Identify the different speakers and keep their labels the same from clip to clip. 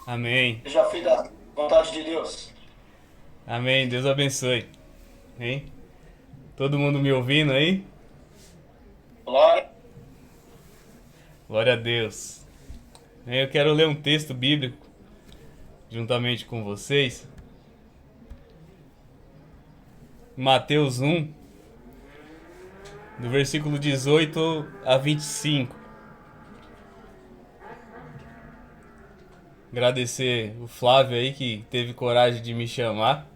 Speaker 1: Amém.
Speaker 2: Já fez a vontade de Deus?
Speaker 1: Amém. Deus abençoe. Hein? Todo mundo me ouvindo aí?
Speaker 2: Glória.
Speaker 1: Glória a Deus. Eu quero ler um texto bíblico juntamente com vocês. Mateus 1, do versículo 18 a 25. Agradecer o Flávio aí que teve coragem de me chamar.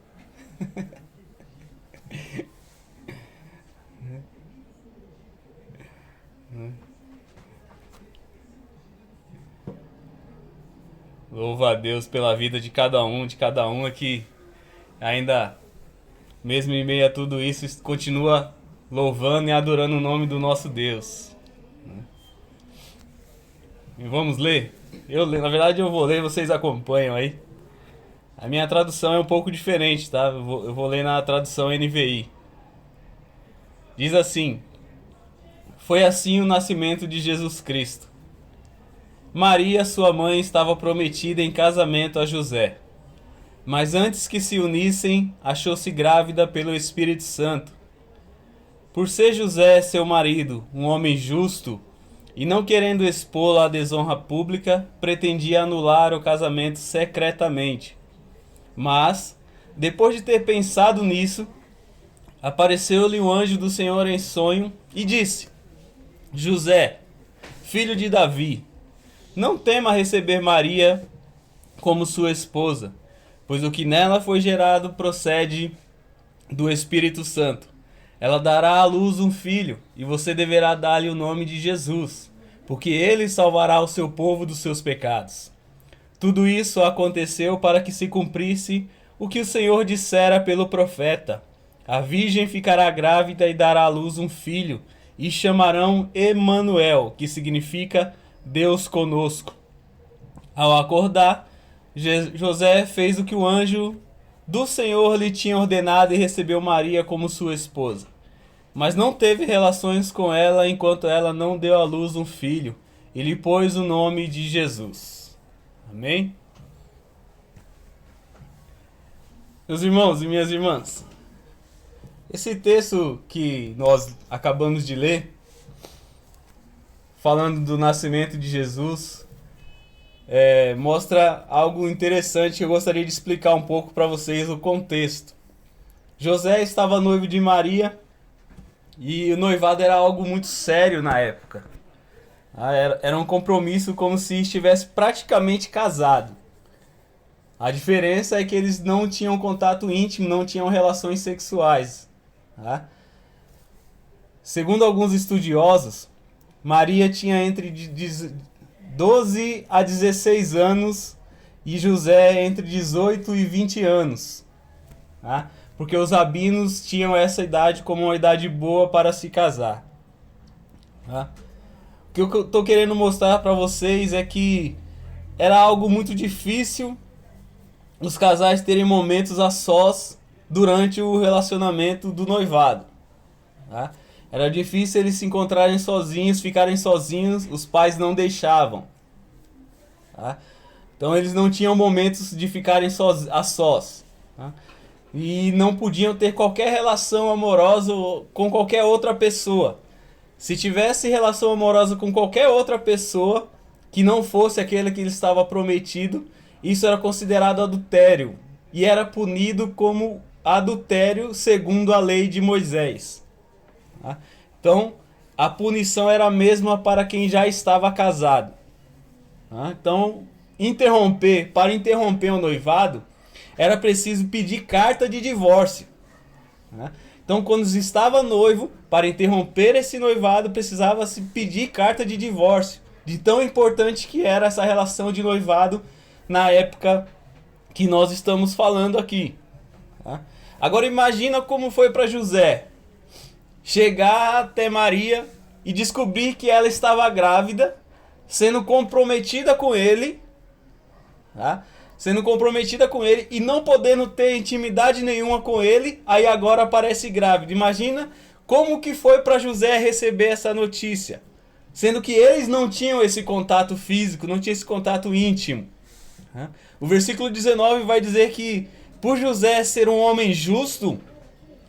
Speaker 1: Louvo a Deus pela vida de cada um aqui ainda, mesmo em meio a tudo isso, continua louvando e adorando o nome do nosso Deus. E vamos ler? Na verdade eu vou ler, vocês acompanham aí. A minha tradução é um pouco diferente, tá? Eu vou ler na tradução NVI. Diz assim: Foi assim o nascimento de Jesus Cristo. Maria, sua mãe, estava prometida em casamento a José. Mas antes que se unissem, achou-se grávida pelo Espírito Santo. Por ser José, seu marido, um homem justo, e não querendo expô-la à desonra pública, pretendia anular o casamento secretamente. Mas, depois de ter pensado nisso, apareceu-lhe o anjo do Senhor em sonho e disse: José, filho de Davi, não tema receber Maria como sua esposa, pois o que nela foi gerado procede do Espírito Santo. Ela dará à luz um filho, e você deverá dar-lhe o nome de Jesus, porque ele salvará o seu povo dos seus pecados. Tudo isso aconteceu para que se cumprisse o que o Senhor dissera pelo profeta: A virgem ficará grávida e dará à luz um filho, e chamarão Emanuel, que significa Deus conosco. Ao acordar, José fez o que o anjo do Senhor lhe tinha ordenado e recebeu Maria como sua esposa. Mas não teve relações com ela enquanto ela não deu à luz um filho, e lhe pôs o nome de Jesus. Amém? Meus irmãos e minhas irmãs, esse texto que nós acabamos de ler, falando do nascimento de Jesus, mostra algo interessante que eu gostaria de explicar um pouco para vocês o contexto. José estava noivo de Maria e o noivado era algo muito sério na época. Era um compromisso como se estivesse praticamente casado. A diferença é que eles não tinham contato íntimo, não tinham relações sexuais. Tá? Segundo alguns estudiosos, Maria tinha entre 12 a 16 anos e José entre 18 e 20 anos. Tá? Porque os rabinos tinham essa idade como uma idade boa para se casar. Tá? O que eu estou querendo mostrar para vocês é que era algo muito difícil os casais terem momentos a sós durante o relacionamento do noivado. Tá? Era difícil eles se encontrarem sozinhos, ficarem sozinhos, os pais não deixavam. Tá? Então eles não tinham momentos de ficarem a sós. Tá? E não podiam ter qualquer relação amorosa com qualquer outra pessoa. Se tivesse relação amorosa com qualquer outra pessoa que não fosse aquele que ele estava prometido, isso era considerado adultério e era punido como adultério segundo a lei de Moisés. Tá? Então, a punição era a mesma para quem já estava casado. Tá? Então, para interromper o noivado, era preciso pedir carta de divórcio. Tá? Então, quando estava noivo, para interromper esse noivado, precisava se pedir carta de divórcio. De tão importante que era essa relação de noivado na época que nós estamos falando aqui. Tá? Agora imagina como foi para José chegar até Maria e descobrir que ela estava grávida, sendo comprometida com ele, tá? Sendo comprometida com ele e não podendo ter intimidade nenhuma com ele, aí agora aparece grávida. Imagina como que foi para José receber essa notícia, sendo que eles não tinham esse contato físico, não tinham esse contato íntimo. O versículo 19 vai dizer que, por José ser um homem justo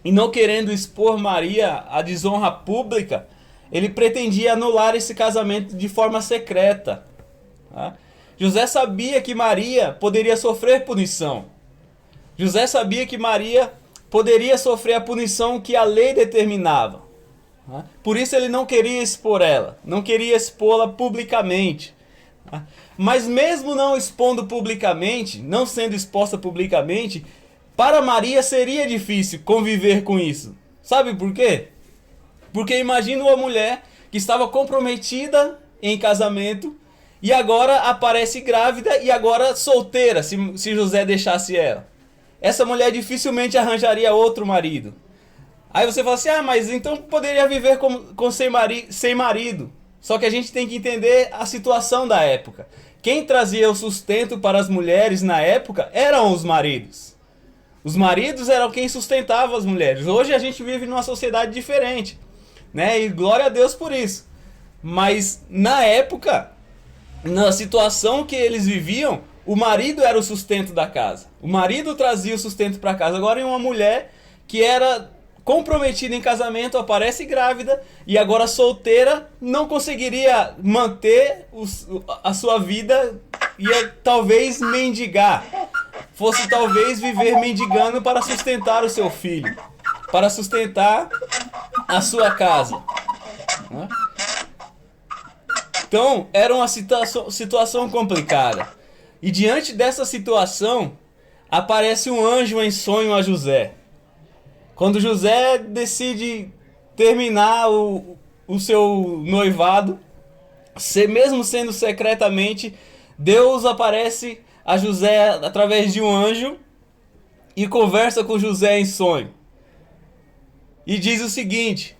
Speaker 1: e não querendo expor Maria à desonra pública, ele pretendia anular esse casamento de forma secreta. José sabia que Maria poderia sofrer punição. José sabia que Maria poderia sofrer a punição que a lei determinava. Por isso ele não queria expor ela, não queria expô-la publicamente. Mas mesmo não expondo publicamente, não sendo exposta publicamente, para Maria seria difícil conviver com isso. Sabe por quê? Porque imagina uma mulher que estava comprometida em casamento e agora aparece grávida e agora solteira, se José deixasse ela. Essa mulher dificilmente arranjaria outro marido. Aí você fala assim, mas então poderia viver sem marido. Só que a gente tem que entender a situação da época. Quem trazia o sustento para as mulheres na época eram os maridos. Os maridos eram quem sustentava as mulheres. Hoje a gente vive numa sociedade diferente, né? E glória a Deus por isso. Mas na época, na situação que eles viviam, o marido era o sustento da casa. O marido trazia o sustento para casa. Agora, uma mulher que era comprometida em casamento, aparece grávida e agora solteira, não conseguiria manter a sua vida, ia talvez mendigar. Fosse talvez viver mendigando para sustentar o seu filho, para sustentar a sua casa. Então, era uma situação complicada. E diante dessa situação, aparece um anjo em sonho a José. Quando José decide terminar o seu noivado, mesmo sendo secretamente, Deus aparece a José através de um anjo e conversa com José em sonho. E diz o seguinte,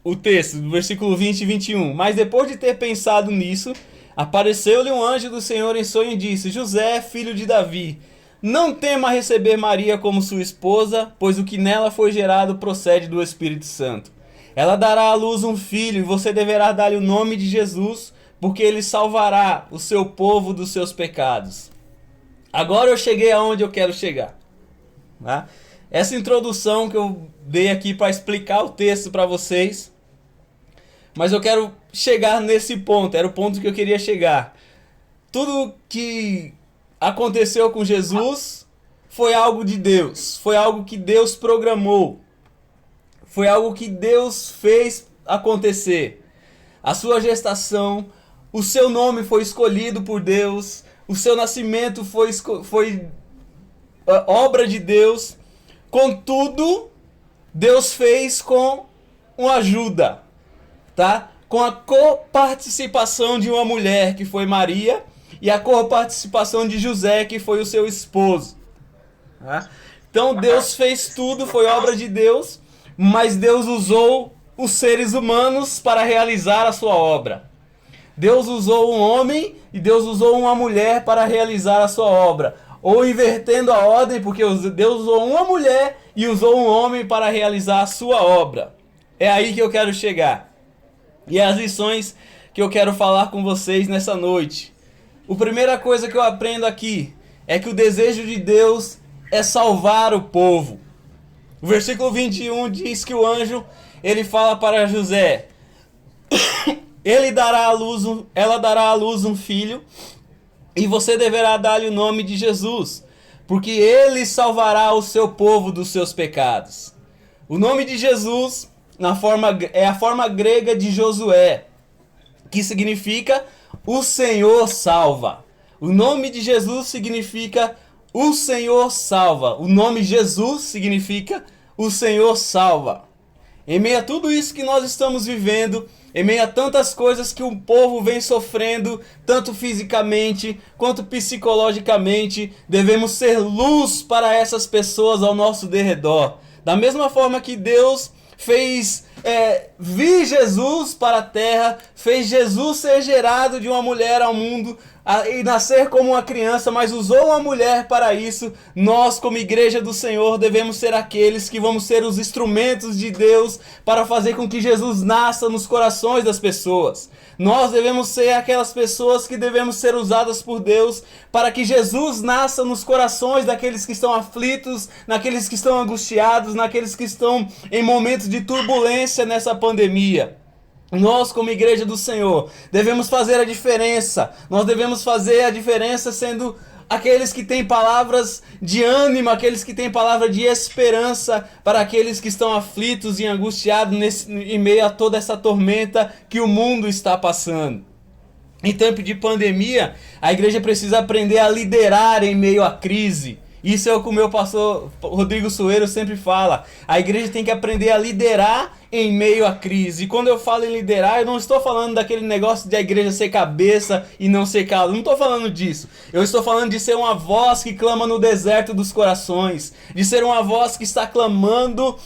Speaker 1: o texto, do versículo 20 e 21. Mas depois de ter pensado nisso, apareceu-lhe um anjo do Senhor em sonho e disse, José, filho de Davi, não tema receber Maria como sua esposa, pois o que nela foi gerado procede do Espírito Santo. Ela dará à luz um filho e você deverá dar-lhe o nome de Jesus, porque ele salvará o seu povo dos seus pecados. Agora eu cheguei aonde eu quero chegar. Essa introdução que eu dei aqui para explicar o texto para vocês, mas eu quero chegar nesse ponto, era o ponto que eu queria chegar. Tudo que aconteceu com Jesus foi algo de Deus, foi algo que Deus programou, foi algo que Deus fez acontecer. A sua gestação, o seu nome foi escolhido por Deus, o seu nascimento foi obra de Deus. Contudo, Deus fez com uma ajuda, tá? Com a coparticipação de uma mulher, que foi Maria, e a coparticipação de José, que foi o seu esposo. Então Deus fez tudo, foi obra de Deus, mas Deus usou os seres humanos para realizar a sua obra. Deus usou um homem e Deus usou uma mulher para realizar a sua obra. Ou invertendo a ordem, porque Deus usou uma mulher e usou um homem para realizar a sua obra. É aí que eu quero chegar. E é as lições que eu quero falar com vocês nessa noite. A primeira coisa que eu aprendo aqui é que o desejo de Deus é salvar o povo. O versículo 21 diz que o anjo, ele fala para José, ela dará à luz um filho, e você deverá dar-lhe o nome de Jesus, porque ele salvará o seu povo dos seus pecados. O nome de Jesus é a forma grega de Josué, que significa o Senhor salva. O nome de Jesus significa o Senhor salva. O nome Jesus significa o Senhor salva. Em meio a tudo isso que nós estamos vivendo, em meio a tantas coisas que o povo vem sofrendo, tanto fisicamente quanto psicologicamente, devemos ser luz para essas pessoas ao nosso derredor. Da mesma forma que Deus fez vir Jesus para a terra, fez Jesus ser gerado de uma mulher ao mundo, e nascer como uma criança, mas usou uma mulher para isso. Nós, como igreja do Senhor, devemos ser aqueles que vamos ser os instrumentos de Deus para fazer com que Jesus nasça nos corações das pessoas. Nós devemos ser aquelas pessoas que devemos ser usadas por Deus para que Jesus nasça nos corações daqueles que estão aflitos, naqueles que estão angustiados, naqueles que estão em momentos de turbulência nessa pandemia. Nós, como igreja do Senhor, devemos fazer a diferença. Nós devemos fazer a diferença sendo aqueles que têm palavras de ânimo, aqueles que têm palavra de esperança para aqueles que estão aflitos e angustiados em meio a toda essa tormenta que o mundo está passando. Em tempo de pandemia, a igreja precisa aprender a liderar em meio à crise. Isso é o que o meu pastor Rodrigo Soeiro sempre fala. A igreja tem que aprender a liderar em meio à crise. E quando eu falo em liderar, eu não estou falando daquele negócio de a igreja ser cabeça e não ser cauda. Não estou falando disso. Eu estou falando de ser uma voz que clama no deserto dos corações. De ser uma voz que está clamando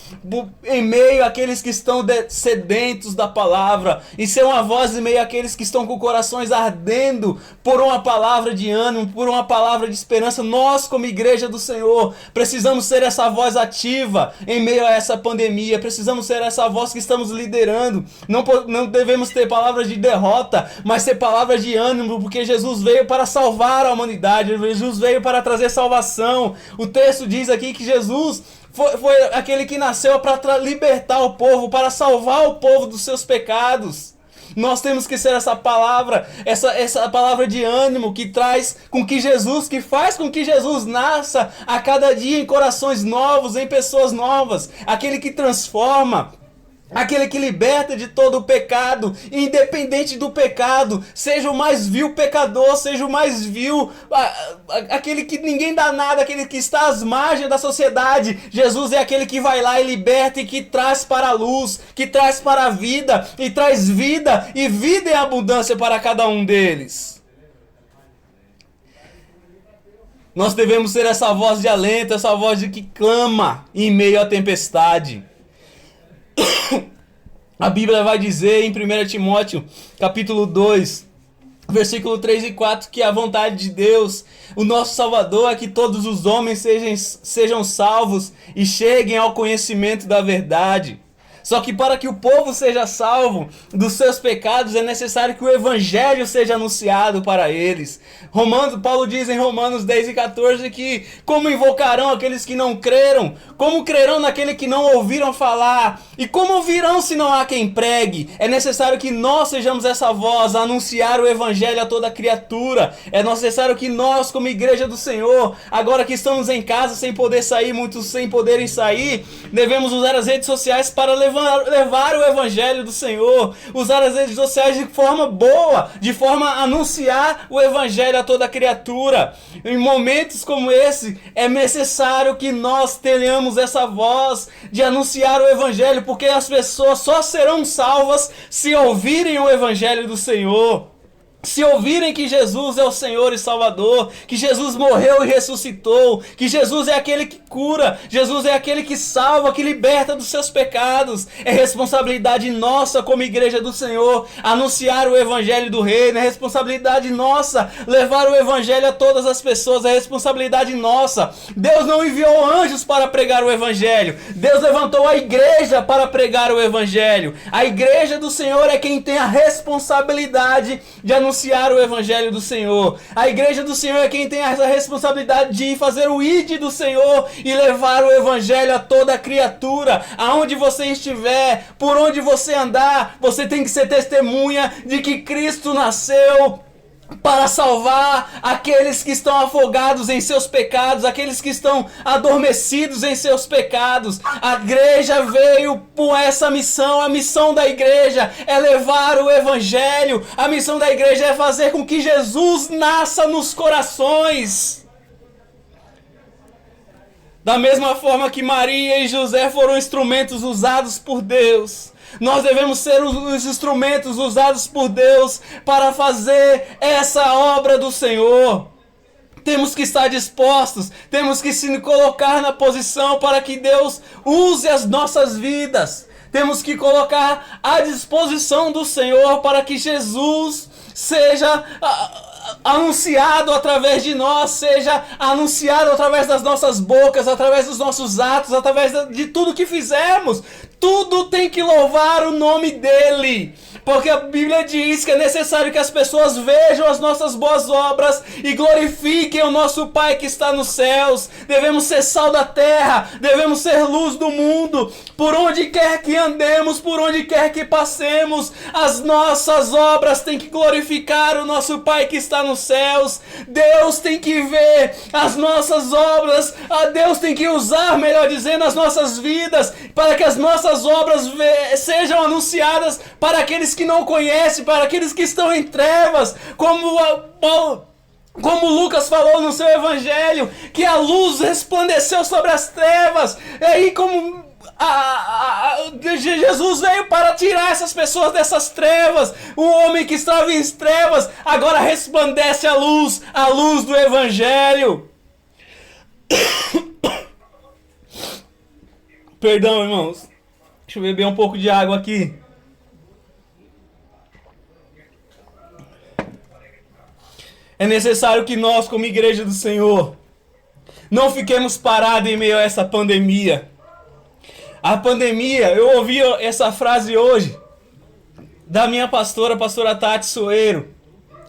Speaker 1: em meio àqueles que estão sedentos da palavra. E ser uma voz em meio àqueles que estão com corações ardendo por uma palavra de ânimo, por uma palavra de esperança. Nós, como igreja do Senhor, precisamos ser essa voz ativa em meio a essa pandemia. Precisamos ser essa voz que estamos liderando. Não devemos ter palavras de derrota, mas ter palavras de ânimo, porque Jesus veio para salvar a humanidade. Jesus veio para trazer salvação. O texto diz aqui que Jesus foi aquele que nasceu para libertar o povo, para salvar o povo dos seus pecados. Nós temos que ser essa palavra, essa palavra de ânimo que traz com que Jesus, que faz com que Jesus nasça a cada dia em corações novos, em pessoas novas. Aquele que transforma, aquele que liberta de todo o pecado, independente do pecado, seja o mais vil pecador, seja o mais vil, aquele que ninguém dá nada, aquele que está às margens da sociedade. Jesus é aquele que vai lá e liberta e que traz para a luz, que traz para a vida, e traz vida, e vida em abundância para cada um deles. Nós devemos ser essa voz de alento, essa voz de que clama em meio à tempestade. A Bíblia vai dizer em 1 Timóteo, capítulo 2, versículo 3 e 4, que a vontade de Deus, o nosso Salvador, é que todos os homens sejam salvos e cheguem ao conhecimento da verdade. Só que para que o povo seja salvo dos seus pecados, é necessário que o evangelho seja anunciado para eles. Paulo diz em Romanos 10 e 14 que como invocarão aqueles que não creram? Como crerão naquele que não ouviram falar? E como ouvirão se não há quem pregue? É necessário que nós sejamos essa voz a anunciar o evangelho a toda criatura. É necessário que nós, como igreja do Senhor, agora que estamos em casa sem poder sair, muitos sem poderem sair, devemos usar as redes sociais para levar o evangelho do Senhor, usar as redes sociais de forma boa, de forma a anunciar o evangelho a toda criatura. Em momentos como esse, é necessário que nós tenhamos essa voz de anunciar o evangelho, porque as pessoas só serão salvas se ouvirem o evangelho do Senhor. Se ouvirem que Jesus é o Senhor e Salvador, que Jesus morreu e ressuscitou, que Jesus é aquele que cura, Jesus é aquele que salva, que liberta dos seus pecados, é responsabilidade nossa como igreja do Senhor anunciar o evangelho do reino, é responsabilidade nossa levar o evangelho a todas as pessoas, é responsabilidade nossa. Deus não enviou anjos para pregar o evangelho, Deus levantou a igreja para pregar o evangelho. A igreja do Senhor é quem tem a responsabilidade de anunciar o evangelho do Senhor. A igreja do Senhor é quem tem essa responsabilidade de fazer o ID do Senhor e levar o evangelho a toda criatura. Aonde você estiver, por onde você andar, você tem que ser testemunha de que Cristo nasceu para salvar aqueles que estão afogados em seus pecados, aqueles que estão adormecidos em seus pecados. A igreja veio por essa missão. A missão da igreja é levar o evangelho. A missão da igreja é fazer com que Jesus nasça nos corações. Da mesma forma que Maria e José foram instrumentos usados por Deus, nós devemos ser os instrumentos usados por Deus para fazer essa obra do Senhor. Temos que estar dispostos, temos que se colocar na posição para que Deus use as nossas vidas. Temos que colocar à disposição do Senhor para que Jesus seja anunciado através de nós, seja anunciado através das nossas bocas, através dos nossos atos, através de tudo que fizermos. Tudo tem que louvar o nome dele, porque a Bíblia diz que é necessário que as pessoas vejam as nossas boas obras e glorifiquem o nosso Pai que está nos céus. Devemos ser sal da terra, devemos ser luz do mundo. Por onde quer que andemos, por onde quer que passemos, as nossas obras têm que glorificar o nosso Pai que está nos céus. Deus tem que ver as nossas obras, Deus tem que usar, melhor dizendo, as nossas vidas, para que as nossas obras sejam anunciadas para aqueles que não conhecem, para aqueles que estão em trevas, como Lucas falou no seu evangelho, que a luz resplandeceu sobre as trevas. E aí como Jesus veio para tirar essas pessoas dessas trevas. O homem que estava em trevas agora resplandece a luz do evangelho. Perdão, irmãos. Deixa eu beber um pouco de água aqui. É necessário que nós, como igreja do Senhor, não fiquemos parados em meio a essa pandemia. A pandemia, eu ouvi essa frase hoje da minha pastora, a pastora Tati Soeiro,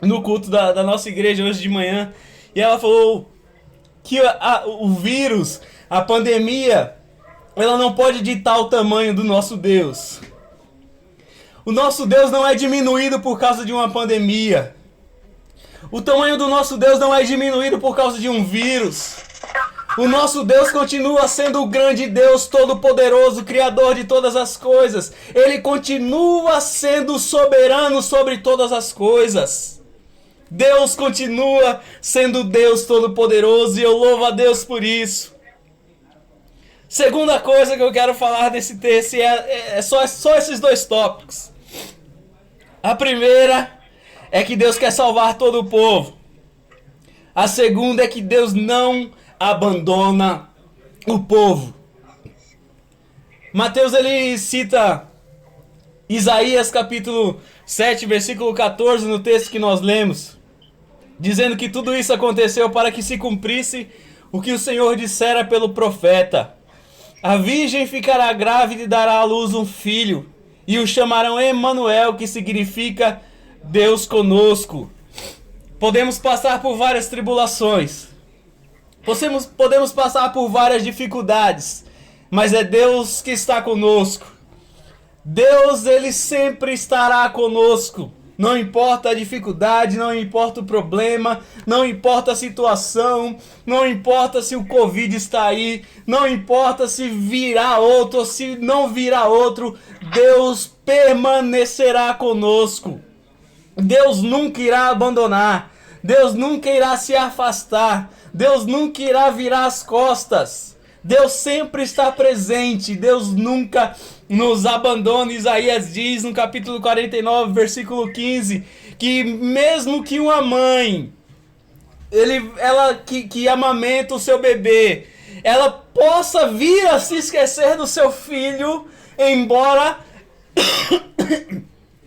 Speaker 1: no culto da nossa igreja hoje de manhã. E ela falou que o vírus, a pandemia, ela não pode ditar o tamanho do nosso Deus. O nosso Deus não é diminuído por causa de uma pandemia. O tamanho do nosso Deus não é diminuído por causa de um vírus. O nosso Deus continua sendo o grande Deus todo-poderoso, Criador de todas as coisas. Ele continua sendo soberano sobre todas as coisas. Deus continua sendo Deus todo-poderoso e eu louvo a Deus por isso. Segunda coisa que eu quero falar desse texto é só esses dois tópicos. A primeira é que Deus quer salvar todo o povo. A segunda é que Deus não abandona o povo. Mateus ele cita Isaías capítulo 7, versículo 14 no texto que nós lemos, dizendo que tudo isso aconteceu para que se cumprisse o que o Senhor dissera pelo profeta. A virgem ficará grávida e dará à luz um filho, e o chamarão Emanuel, que significa Deus conosco. Podemos passar por várias tribulações, podemos passar por várias dificuldades, mas é Deus que está conosco. Deus, ele sempre estará conosco. Não importa a dificuldade, não importa o problema, não importa a situação, não importa se o Covid está aí, não importa se virá outro ou se não virá outro, Deus permanecerá conosco. Deus nunca irá abandonar, Deus nunca irá se afastar, Deus nunca irá virar as costas. Deus sempre está presente, Deus nunca nos abandona. Isaías diz no capítulo 49, versículo 15, que mesmo que uma mãe, ela que amamenta o seu bebê, ela possa vir a se esquecer do seu filho, embora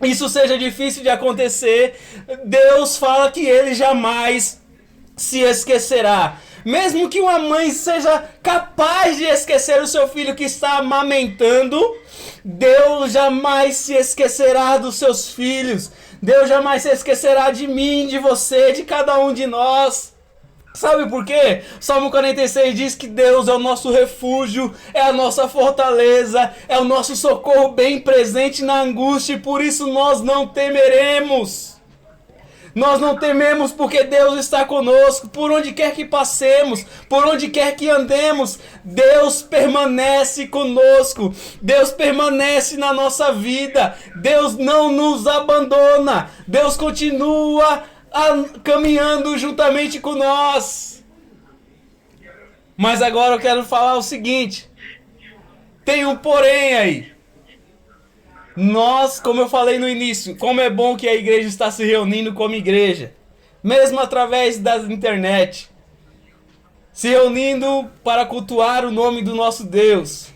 Speaker 1: isso seja difícil de acontecer, Deus fala que ele jamais se esquecerá. Mesmo que uma mãe seja capaz de esquecer o seu filho que está amamentando, Deus jamais se esquecerá dos seus filhos. Deus jamais se esquecerá de mim, de você, de cada um de nós. Sabe por quê? Salmo 46 diz que Deus é o nosso refúgio, é a nossa fortaleza, é o nosso socorro bem presente na angústia, e por isso nós não temeremos. Nós não tememos porque Deus está conosco. Por onde quer que passemos, por onde quer que andemos, Deus permanece conosco. Deus permanece na nossa vida. Deus não nos abandona. Deus continua caminhando juntamente com nós. Mas agora eu quero falar o seguinte. Tem um porém aí. Nós, como eu falei no início, como é bom que a igreja está se reunindo como igreja, mesmo através da internet, se reunindo para cultuar o nome do nosso Deus.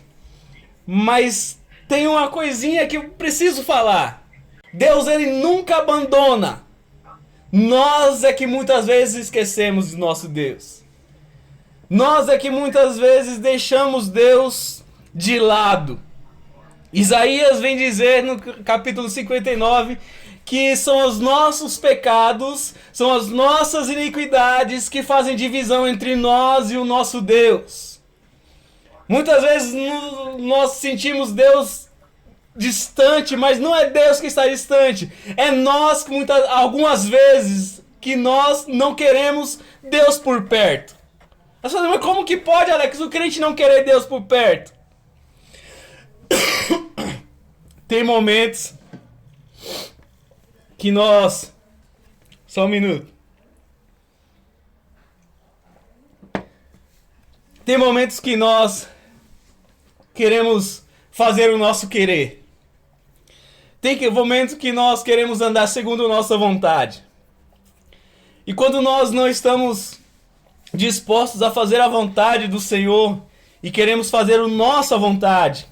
Speaker 1: Mas tem uma coisinha que eu preciso falar. Deus, ele nunca abandona. Nós é que muitas vezes esquecemos do nosso Deus. Nós é que muitas vezes deixamos Deus de lado. Isaías vem dizer no capítulo 59 que são os nossos pecados, são as nossas iniquidades que fazem divisão entre nós e o nosso Deus. Muitas vezes nós sentimos Deus distante, mas não é Deus que está distante. É nós, algumas vezes, que nós não queremos Deus por perto. Mas como que pode, Alex, o crente não querer Deus por perto? Tem momentos que nós... Só um minuto. Tem momentos que nós queremos fazer o nosso querer. Tem momentos que nós queremos andar segundo a nossa vontade. E quando nós não estamos dispostos a fazer a vontade do Senhor e queremos fazer a nossa vontade,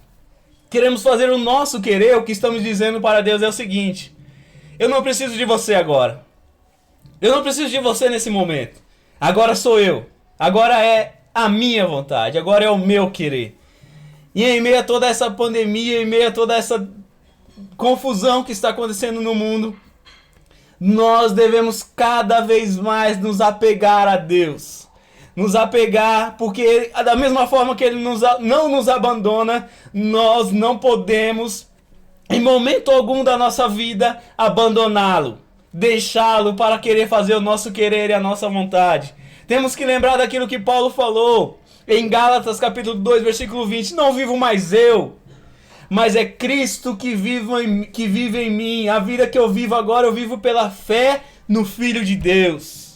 Speaker 1: queremos fazer o nosso querer, o que estamos dizendo para Deus é o seguinte: eu não preciso de você agora. Eu não preciso de você nesse momento. Agora sou eu. Agora é a minha vontade. Agora é o meu querer. E em meio a toda essa pandemia, em meio a toda essa confusão que está acontecendo no mundo, nós devemos cada vez mais nos apegar a Deus. Nos apegar, porque da mesma forma que Ele não nos abandona, nós não podemos, em momento algum da nossa vida, abandoná-lo, deixá-lo para querer fazer o nosso querer e a nossa vontade. Temos que lembrar daquilo que Paulo falou em Gálatas capítulo 2, versículo 20. Não vivo mais eu, mas é Cristo que vive em mim. A vida que eu vivo agora, eu vivo pela fé no Filho de Deus.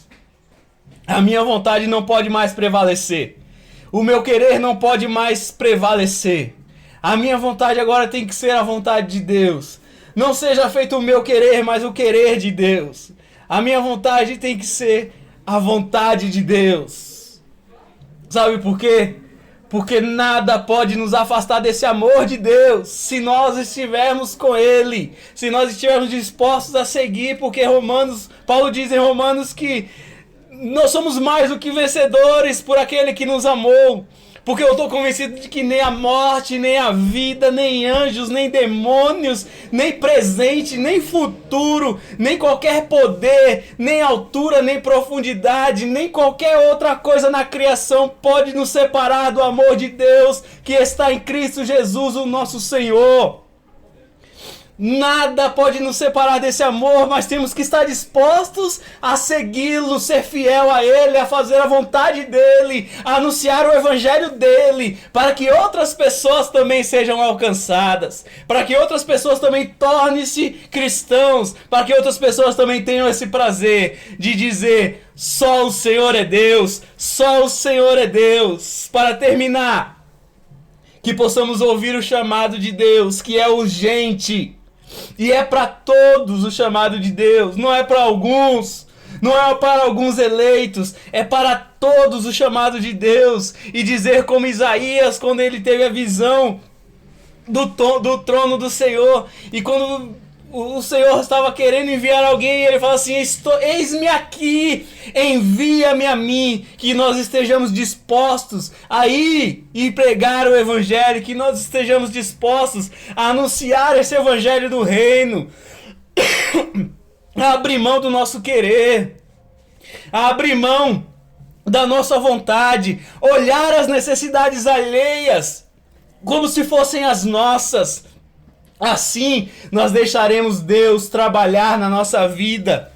Speaker 1: A minha vontade não pode mais prevalecer. O meu querer não pode mais prevalecer. A minha vontade agora tem que ser a vontade de Deus. Não seja feito o meu querer, mas o querer de Deus. A minha vontade tem que ser a vontade de Deus. Sabe por quê? Porque nada pode nos afastar desse amor de Deus, se nós estivermos com Ele, se nós estivermos dispostos a seguir, porque Paulo diz em Romanos que nós somos mais do que vencedores por aquele que nos amou. Porque eu estou convencido de que nem a morte, nem a vida, nem anjos, nem demônios, nem presente, nem futuro, nem qualquer poder, nem altura, nem profundidade, nem qualquer outra coisa na criação pode nos separar do amor de Deus que está em Cristo Jesus, o nosso Senhor. Nada pode nos separar desse amor, mas temos que estar dispostos a segui-lo, ser fiel a Ele, a fazer a vontade dEle, a anunciar o Evangelho dEle, para que outras pessoas também sejam alcançadas, para que outras pessoas também tornem-se cristãos, para que outras pessoas também tenham esse prazer de dizer: só o Senhor é Deus, só o Senhor é Deus. Para terminar, que possamos ouvir o chamado de Deus, que é urgente. E é para todos o chamado de Deus, não é para alguns, não é para alguns eleitos, é para todos o chamado de Deus. E dizer como Isaías, quando ele teve a visão do trono do Senhor, e quando o Senhor estava querendo enviar alguém, ele fala assim: eis-me aqui, envia-me a mim. Que nós estejamos dispostos a ir e pregar o Evangelho, que nós estejamos dispostos a anunciar esse Evangelho do reino, a abrir mão do nosso querer, a abrir mão da nossa vontade, olhar as necessidades alheias como se fossem as nossas. Assim, nós deixaremos Deus trabalhar na nossa vida.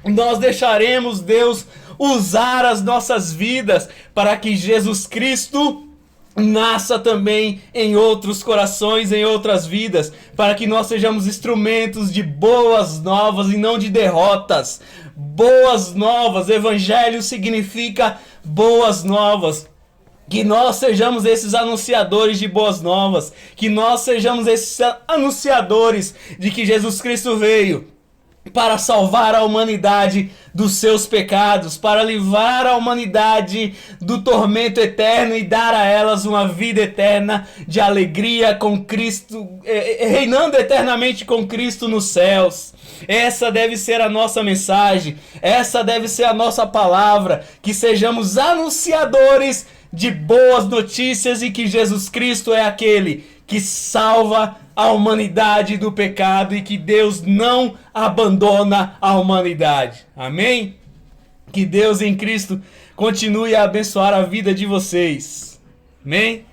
Speaker 1: Nós deixaremos Deus usar as nossas vidas para que Jesus Cristo nasça também em outros corações, em outras vidas, para que nós sejamos instrumentos de boas novas e não de derrotas. Boas novas, Evangelho significa boas novas. Que nós sejamos esses anunciadores de boas novas. Que nós sejamos esses anunciadores de que Jesus Cristo veio para salvar a humanidade dos seus pecados, para livrar a humanidade do tormento eterno e dar a elas uma vida eterna de alegria com Cristo, reinando eternamente com Cristo nos céus. Essa deve ser a nossa mensagem, essa deve ser a nossa palavra, que sejamos anunciadores de boas notícias e que Jesus Cristo é aquele que salva a humanidade do pecado e que Deus não abandona a humanidade. Amém? Que Deus em Cristo continue a abençoar a vida de vocês. Amém?